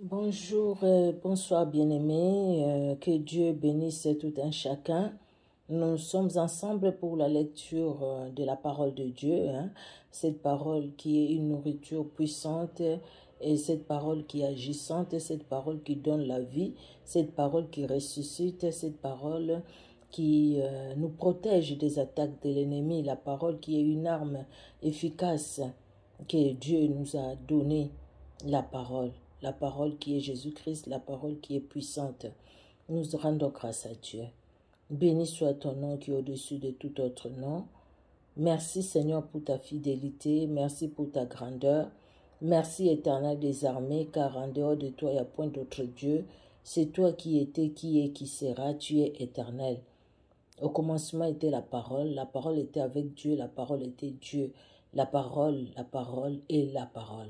Bonjour, bonsoir bien-aimés, que Dieu bénisse tout un chacun. Nous sommes ensemble pour la lecture de la parole de Dieu, cette parole qui est une nourriture puissante et cette parole qui est agissante, cette parole qui donne la vie, cette parole qui ressuscite, cette parole qui nous protège des attaques de l'ennemi, la parole qui est une arme efficace que Dieu nous a donnée, la parole qui est Jésus-Christ, la parole qui est puissante. Nous rendons grâce à Dieu. Béni soit ton nom qui est au-dessus de tout autre nom. Merci Seigneur pour ta fidélité, merci pour ta grandeur. Merci Éternel des armées, car en dehors de toi, il n'y a point d'autre Dieu. C'est toi qui étais, qui est, qui sera, tu es éternel. Au commencement était la parole était avec Dieu, la parole était Dieu. La parole est la parole.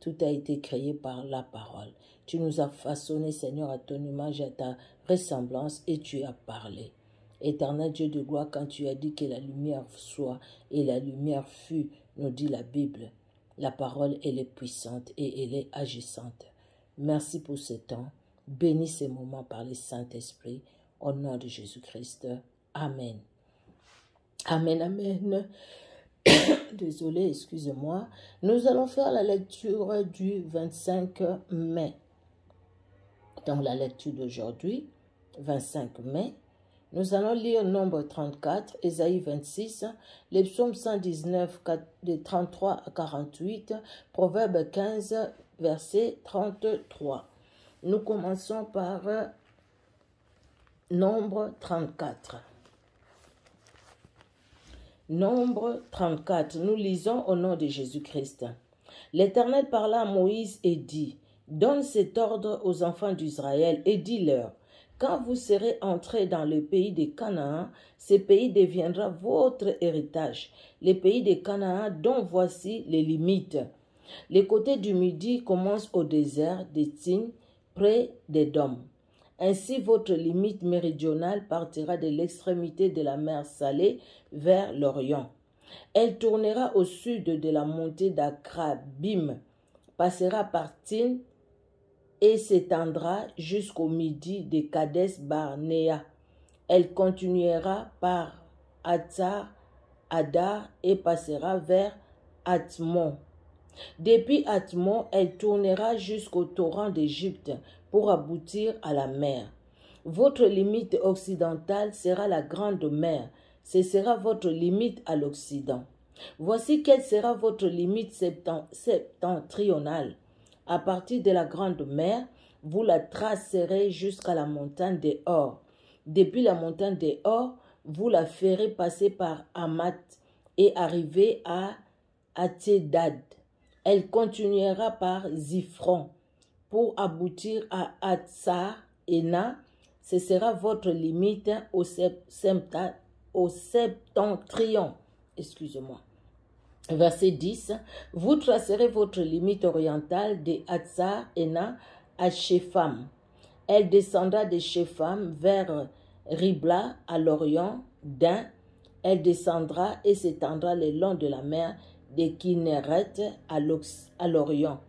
Tout a été créé par la parole. Tu nous as façonné, Seigneur, à ton image, à ta ressemblance, et tu as parlé. Éternel Dieu de gloire, quand tu as dit que la lumière soit, et la lumière fut, nous dit la Bible. La parole, elle est puissante et elle est agissante. Merci pour ce temps. Bénis ces moments par le Saint-Esprit. Au nom de Jésus-Christ. Amen. Amen, amen. Désolé, excusez-moi. Nous allons faire la lecture du 25 mai. Donc la lecture d'aujourd'hui, 25 mai. Nous allons lire Nombre 34, Ésaïe 26, les psaumes 119, de 33 à 48, Proverbe 15, verset 33. Nous commençons par Nombre 34. Nombre 34, nous lisons au nom de Jésus-Christ. L'Éternel parla à Moïse et dit, « Donne cet ordre aux enfants d'Israël et dis-leur, quand vous serez entrés dans le pays de Canaan, ce pays deviendra votre héritage, le pays de Canaan dont voici les limites. Les côtés du midi commencent au désert de Tsin, près d'Édom. Ainsi, votre limite méridionale partira de l'extrémité de la mer Salée vers l'Orient. Elle tournera au sud de la montée d'Akrabim, passera par Tin et s'étendra jusqu'au midi de Kades Barnéa. Elle continuera par Atsar, Adar et passera vers Atmon. Depuis Atmon, elle tournera jusqu'au torrent d'Égypte pour aboutir à la mer. Votre limite occidentale sera la grande mer. Ce sera votre limite à l'Occident. Voici quelle sera votre limite septentrionale. À partir de la grande mer, vous la tracerez jusqu'à la montagne des Hors. Depuis la montagne des Hors, vous la ferez passer par Hamat et arriver à Athédad. Elle continuera par Ziphron pour aboutir à Atsar Ena. Ce sera votre limite au septentrion. Excusez-moi. Verset 10. Vous tracerez votre limite orientale de Atsar Ena à Shepham. Elle descendra de Shepham vers Ribla à l'Orient d'Ain. Elle descendra et s'étendra le long de la mer de Kinneret à l'Orient.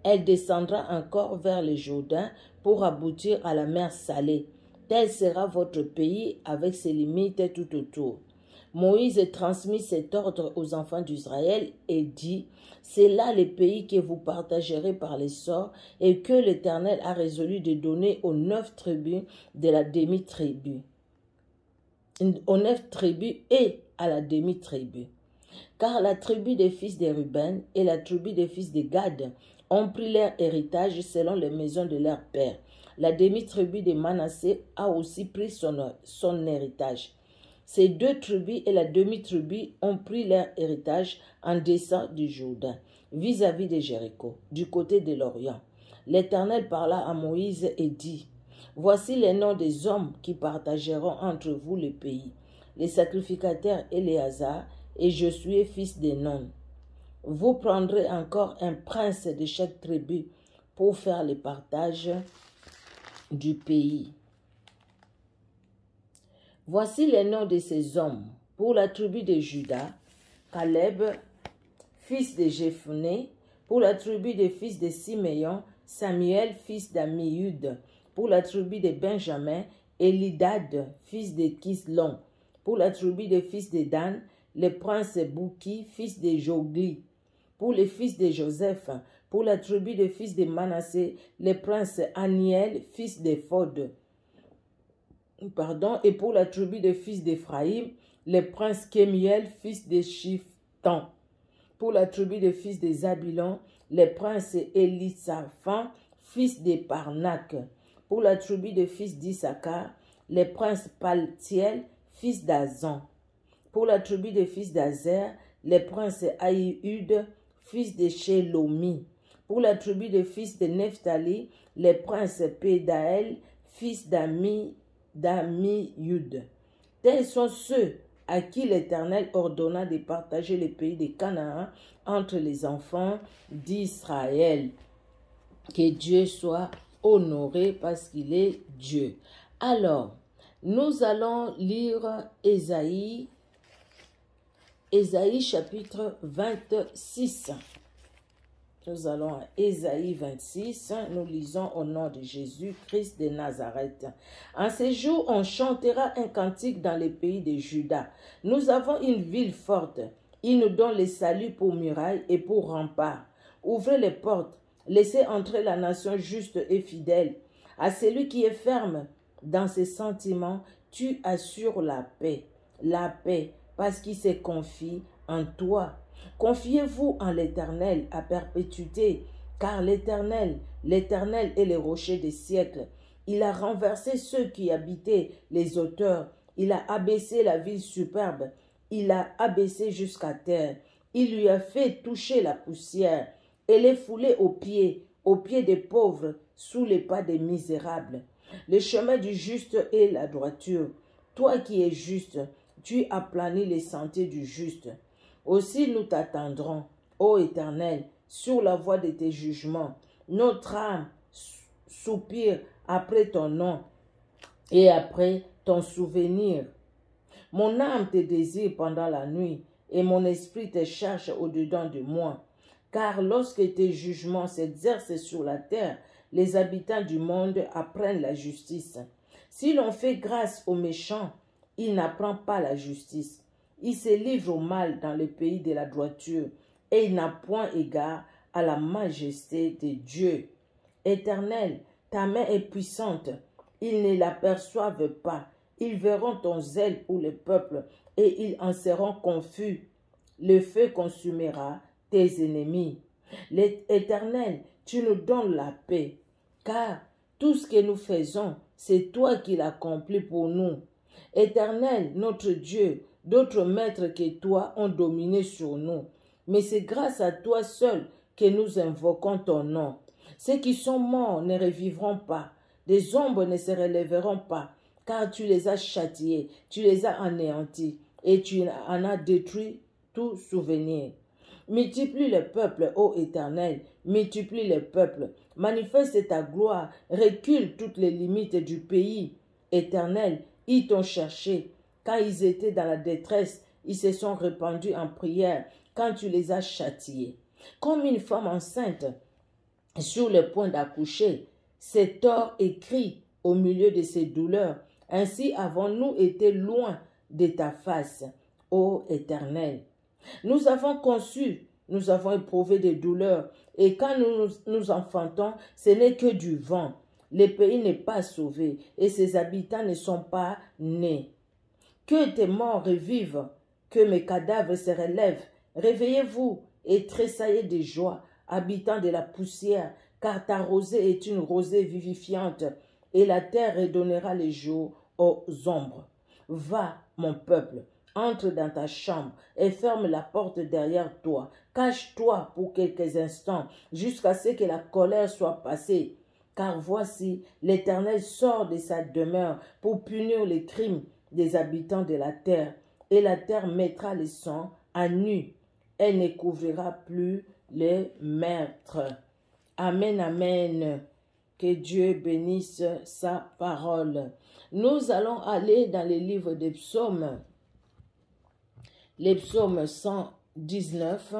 Elle descendra encore vers le Jourdain pour aboutir à la mer Salée. Tel sera votre pays avec ses limites tout autour. Moïse transmit cet ordre aux enfants d'Israël et dit, « C'est là le pays que vous partagerez par les sorts et que l'Éternel a résolu de donner aux 9 tribus de la demi-tribu. » Aux 9 tribus et à la demi-tribu. Car la tribu des fils de Ruben et la tribu des fils de Gad ont pris leur héritage selon les maisons de leur père. La demi-tribu de Manassé a aussi pris son héritage. Ces 2 tribus et la demi-tribu ont pris leur héritage en descendant du Jourdain, vis-à-vis de Jéricho, du côté de l'Orient. L'Éternel parla à Moïse et dit, « Voici les noms des hommes qui partageront entre vous le pays, les sacrificateurs Éléazar et Josué fils de Nun. Vous prendrez encore un prince de chaque tribu pour faire le partage du pays. Voici les noms de ces hommes. Pour la tribu de Juda, Caleb, fils de Jephné. Pour la tribu des fils de Siméon, Samuel, fils d'Amihud. Pour la tribu de Benjamin, Elidad, fils de Kislon. Pour la tribu des fils de Dan, le prince Bouki, fils de Jogli. Pour les fils de Joseph, pour la tribu des fils de Manassé, le prince Aniel, fils de Phod. Et pour la tribu des fils d'Éphraïm, le prince Kémiel, fils de Shiftan. Pour la tribu des fils de Zabilon, le prince Elisaphan, fils de Parnak. Pour la tribu des fils d'Issachar, le prince Paltiel, fils d'Azan. Pour la tribu des fils d'Azer, le prince Aïhud, fils de Shelomi. Pour la tribu des fils de Nephtali, le prince Pédaël, fils d'Amihud. Tels sont ceux à qui l'Éternel ordonna de partager le pays de Canaan entre les enfants d'Israël. Que Dieu soit honoré parce qu'il est Dieu. Alors, nous allons lire Ésaïe chapitre 26. Nous allons à Ésaïe 26, nous lisons au nom de Jésus-Christ de Nazareth. En ces jours, on chantera un cantique dans les pays de Juda. Nous avons une ville forte. Il nous donne le salut pour muraille et pour rempart. Ouvrez les portes, laissez entrer la nation juste et fidèle. À celui qui est ferme dans ses sentiments, tu assures la paix, parce qu'il se confie en toi. Confiez-vous en l'Éternel à perpétuité, car l'Éternel est le rocher des siècles. Il a renversé ceux qui habitaient les hauteurs. Il a abaissé la ville superbe. Il l'a abaissé jusqu'à terre. Il lui a fait toucher la poussière et les foulé aux pieds des pauvres, sous les pas des misérables. Le chemin du juste est la droiture. Toi qui es juste, tu aplanis les sentiers du juste. Aussi nous t'attendrons, ô Éternel, sur la voie de tes jugements. Notre âme soupire après ton nom et après ton souvenir. Mon âme te désire pendant la nuit et mon esprit te cherche au-dedans de moi. Car lorsque tes jugements s'exercent sur la terre, les habitants du monde apprennent la justice. Si l'on fait grâce aux méchants, il n'apprend pas la justice. Il se livre au mal dans le pays de la droiture, et il n'a point égard à la majesté de Dieu. Éternel, ta main est puissante, ils ne l'aperçoivent pas. Ils verront ton zèle pour le peuple, et ils en seront confus. Le feu consumera tes ennemis. Éternel, tu nous donnes la paix, car tout ce que nous faisons, c'est toi qui l'accomplis pour nous. Éternel, notre Dieu, d'autres maîtres que toi ont dominé sur nous. Mais c'est grâce à toi seul que nous invoquons ton nom. Ceux qui sont morts ne revivront pas. Des ombres ne se relèveront pas, car tu les as châtiés, tu les as anéantis, et tu en as détruit tout souvenir. Multiplie le peuple, ô Éternel, multiplie le peuple. Manifeste ta gloire, recule toutes les limites du pays. Éternel, ils t'ont cherché. Quand ils étaient dans la détresse, ils se sont répandus en prière quand tu les as châtiés. Comme une femme enceinte sur le point d'accoucher, ses torts écrits au milieu de ses douleurs. Ainsi avons-nous été loin de ta face, ô Éternel. Nous avons conçu, nous avons éprouvé des douleurs, et quand nous enfantons, ce n'est que du vent. Le pays n'est pas sauvé, et ses habitants ne sont pas nés. Que tes morts revivent, que mes cadavres se relèvent. Réveillez-vous et tressaillez de joie, habitants de la poussière, car ta rosée est une rosée vivifiante, et la terre redonnera les jours aux ombres. Va, mon peuple, entre dans ta chambre et ferme la porte derrière toi. Cache-toi pour quelques instants, jusqu'à ce que la colère soit passée. Car voici, l'Éternel sort de sa demeure pour punir les crimes des habitants de la terre, et la terre mettra les sangs à nu. Elle ne couvrira plus les meurtres. Amen, amen. Que Dieu bénisse sa parole. Nous allons aller dans les livres des psaumes. Les psaumes 119.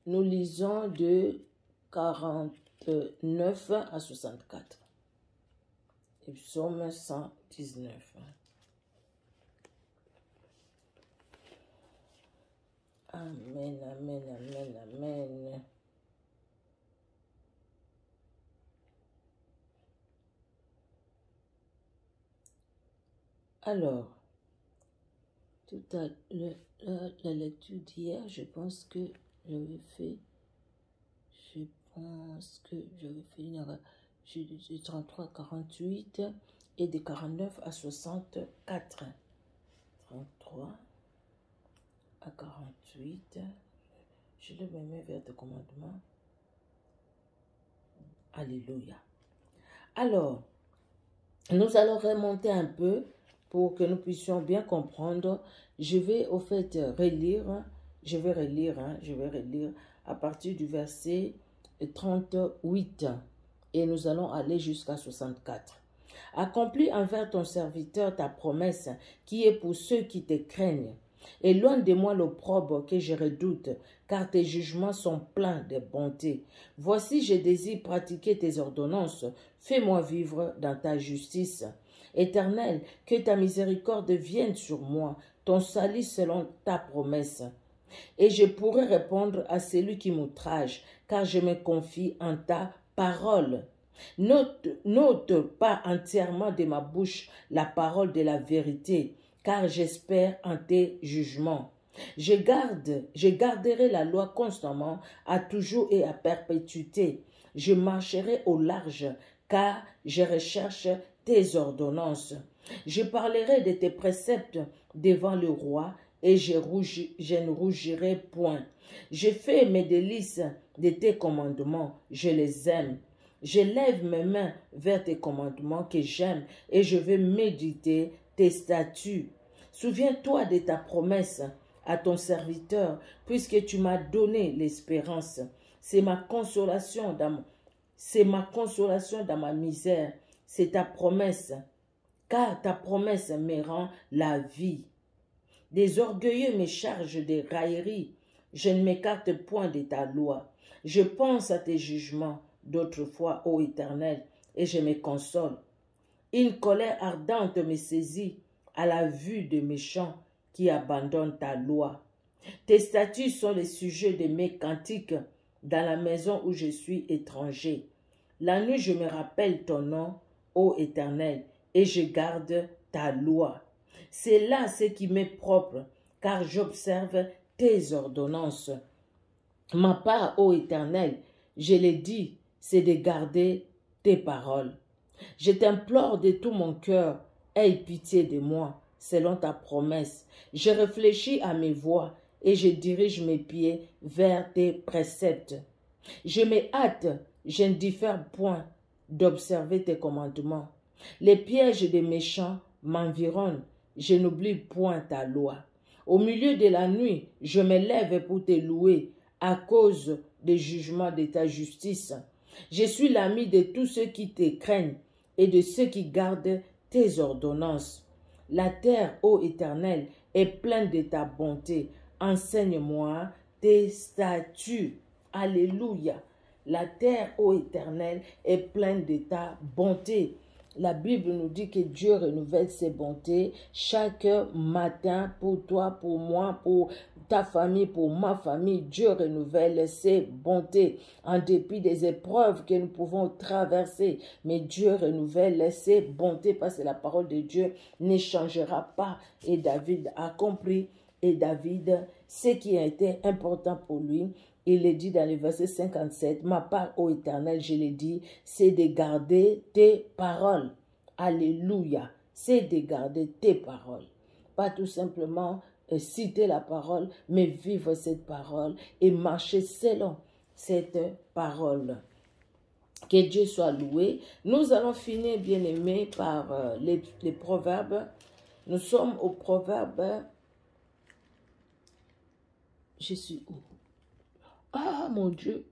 nous lisons de 49 à 64. Et psaume 119. Amen, amen, amen, amen. Alors, tout à l'heure, la lecture d'hier, je pense que j'avais fait, une erreur. J'ai de 33 à 48 et de 49 à 64. 33 à 48. Je le mets vers le commandement. Alléluia. Alors, nous allons remonter un peu pour que nous puissions bien comprendre. Je vais au fait relire, je vais relire à partir du verset 38 et nous allons aller jusqu'à 64. Accomplis envers ton serviteur ta promesse qui est pour ceux qui te craignent. Éloigne de moi l'opprobre que je redoute, car tes jugements sont pleins de bonté. Voici, je désire pratiquer tes ordonnances. Fais-moi vivre dans ta justice. Éternel, que ta miséricorde vienne sur moi, ton salut selon ta promesse. Et je pourrai répondre à celui qui m'outrage, car je me confie en ta parole. N'ôte pas entièrement de ma bouche la parole de la vérité, car j'espère en tes jugements. Je garderai la loi constamment, à toujours et à perpétuité. Je marcherai au large, car je recherche tes ordonnances. Je parlerai de tes préceptes devant le roi, et je ne rougirai point. Je fais mes délices de tes commandements, je les aime. Je lève mes mains vers tes commandements que j'aime, et je vais méditer tes statuts. Souviens-toi de ta promesse à ton serviteur, puisque tu m'as donné l'espérance. C'est ma consolation dans ma misère. C'est ta promesse, car ta promesse me rend la vie. Des orgueilleux me chargent des railleries. Je ne m'écarte point de ta loi. Je pense à tes jugements d'autrefois, ô Éternel, et je me console. Une colère ardente me saisit à la vue des méchants qui abandonnent ta loi. Tes statuts sont les sujets de mes cantiques dans la maison où je suis étranger. La nuit, je me rappelle ton nom, ô Éternel, et je garde ta loi. C'est là ce qui m'est propre, car j'observe tes ordonnances. Ma part, ô Éternel, je l'ai dit, c'est de garder tes paroles. Je t'implore de tout mon cœur, aie pitié de moi, selon ta promesse. Je réfléchis à mes voies et je dirige mes pieds vers tes préceptes. Je me hâte, je ne diffère point d'observer tes commandements. Les pièges des méchants m'environnent, je n'oublie point ta loi. Au milieu de la nuit, je me lève pour te louer à cause des jugements de ta justice. Je suis l'ami de tous ceux qui te craignent et de ceux qui gardent tes ordonnances. La terre, ô Éternel, est pleine de ta bonté. Enseigne-moi tes statuts. Alléluia. La terre, ô Éternel, est pleine de ta bonté. La Bible nous dit que Dieu renouvelle ses bontés chaque matin pour toi, pour moi, pour ta famille, pour ma famille. Dieu renouvelle ses bontés en dépit des épreuves que nous pouvons traverser. Mais Dieu renouvelle ses bontés parce que la parole de Dieu ne changera pas. Et David a compris. Et David, ce qui a été important pour lui, il est dit dans le verset 57, « Ma part, ô Éternel, je l'ai dit, c'est de garder tes paroles. » Alléluia. C'est de garder tes paroles. Pas tout simplement citer la parole, mais vivre cette parole et marcher selon cette parole. Que Dieu soit loué. Nous allons finir, bien aimés, par les proverbes. Nous sommes au proverbe. Je suis où? Ah, mon Dieu.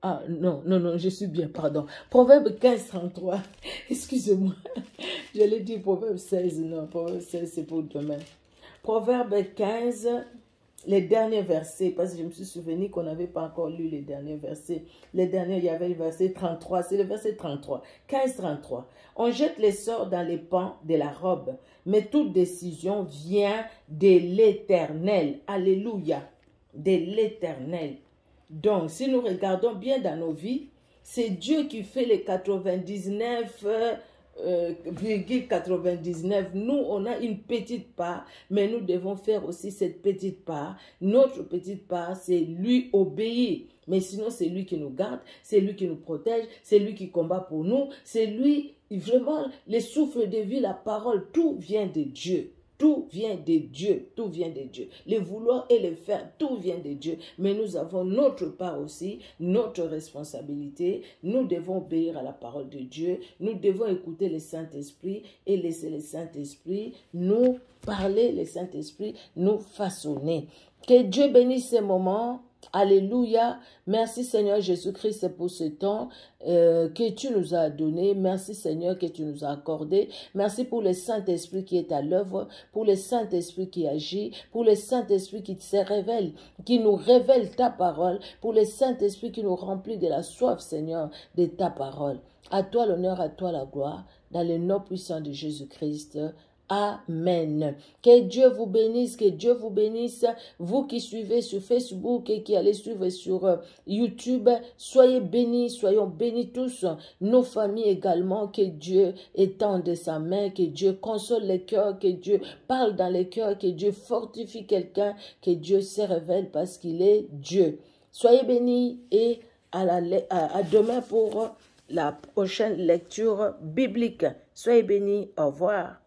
Ah, non, je suis bien, pardon. Proverbe 15, 33. Excusez-moi. J'allais dire Proverbe 16. Non, Proverbe 16, c'est pour demain. Proverbe 15, les derniers versets, parce que je me suis souvenu qu'on n'avait pas encore lu les derniers versets. Les derniers, il y avait le verset 33, c'est le verset 33, 15-33. On jette les sorts dans les pans de la robe, mais toute décision vient de l'Éternel. Alléluia, de l'Éternel. Donc, si nous regardons bien dans nos vies, c'est Dieu qui fait les 99,99. Nous, on a une petite part, mais nous devons faire aussi cette petite part. Notre petite part, c'est lui obéir. Mais sinon, c'est lui qui nous garde, c'est lui qui nous protège, c'est lui qui combat pour nous, c'est lui, vraiment, les souffles de vie, la parole, tout vient de Dieu. Tout vient de Dieu, tout vient de Dieu. Les vouloir et les faire, tout vient de Dieu. Mais nous avons notre part aussi, notre responsabilité. Nous devons obéir à la parole de Dieu. Nous devons écouter le Saint-Esprit et laisser le Saint-Esprit nous parler, le Saint-Esprit nous façonner. Que Dieu bénisse ces moments. Alléluia. Merci Seigneur Jésus-Christ pour ce temps que tu nous as donné. Merci Seigneur que tu nous as accordé. Merci pour le Saint-Esprit qui est à l'œuvre, pour le Saint-Esprit qui agit, pour le Saint-Esprit qui se révèle, qui nous révèle ta parole, pour le Saint-Esprit qui nous remplit de la soif Seigneur de ta parole. À toi l'honneur, à toi la gloire, dans le nom puissant de Jésus-Christ. Amen. Que Dieu vous bénisse, que Dieu vous bénisse. Vous qui suivez sur Facebook et qui allez suivre sur YouTube, soyez bénis, soyons bénis tous. Nos familles également, que Dieu étende sa main, que Dieu console les cœurs, que Dieu parle dans les cœurs, que Dieu fortifie quelqu'un, que Dieu se révèle parce qu'il est Dieu. Soyez bénis et à demain pour la prochaine lecture biblique. Soyez bénis. Au revoir.